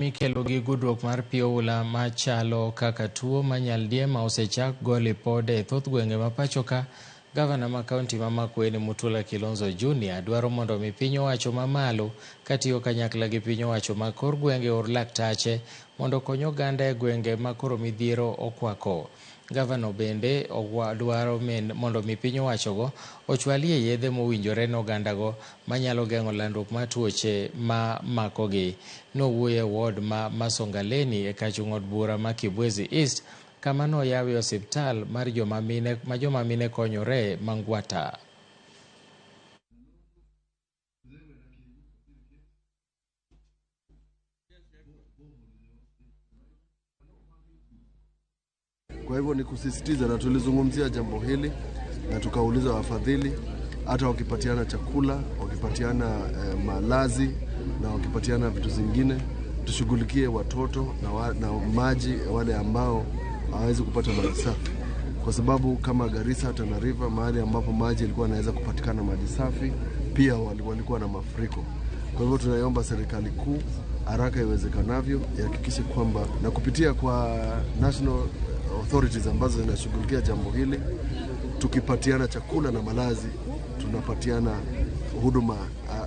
Mikelo gi gudruok mar pi oula machalo kaka tuo manyaldiema osechak go lipode e thoth gwenge ma pachoka. Gavana ma kaunti ma Makueni Mutula Kilonzo Junior dwaro mondo mi piny owacho mamalo katiyo kanyakla gi piny owacho ma kor gwenge or laktache mondo kony oganda e gwenge ma koro midhiero okwako. Gavana bende dwaro mondo mi piny owachogo ochwalie yedhe mowinjore ne ogandago manyalo geng'o landruok mar tuoche ma makogi. Nowuoyo e ward ma Masongaleni e kachung' od bura ma Kibwezi East kama noyawie osiptal mar joma mine konyore Mangwata. Kwa hivyo ni kusisitiza, na tulizungumzia jambo hili na tukauliza wafadhili hata wakipatiana chakula, wakipatiana malazi na wakipatiana vitu zingine, tushughulikie watoto na maji wale ambao hawezi kupata maji safi, kwa sababu kama Garissa, Tana River, mahali ambapo maji ilikuwa inaweza kupatikana maji safi, pia walikuwa na mafuriko. Kwa hivyo tunaiomba serikali kuu haraka iwezekanavyo ihakikishe kwamba, na kupitia kwa national authorities ambazo zinashughulikia jambo hili, tukipatiana chakula na malazi, tunapatiana huduma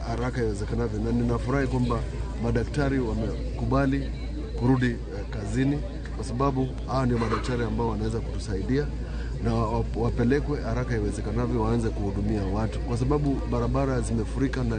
haraka iwezekanavyo. Na ninafurahi kwamba madaktari wamekubali kurudi kazini, kwa sababu hawa ndio madaktari ambao wanaweza kutusaidia, na wapelekwe haraka iwezekanavyo waanze kuhudumia watu, kwa sababu barabara zimefurika.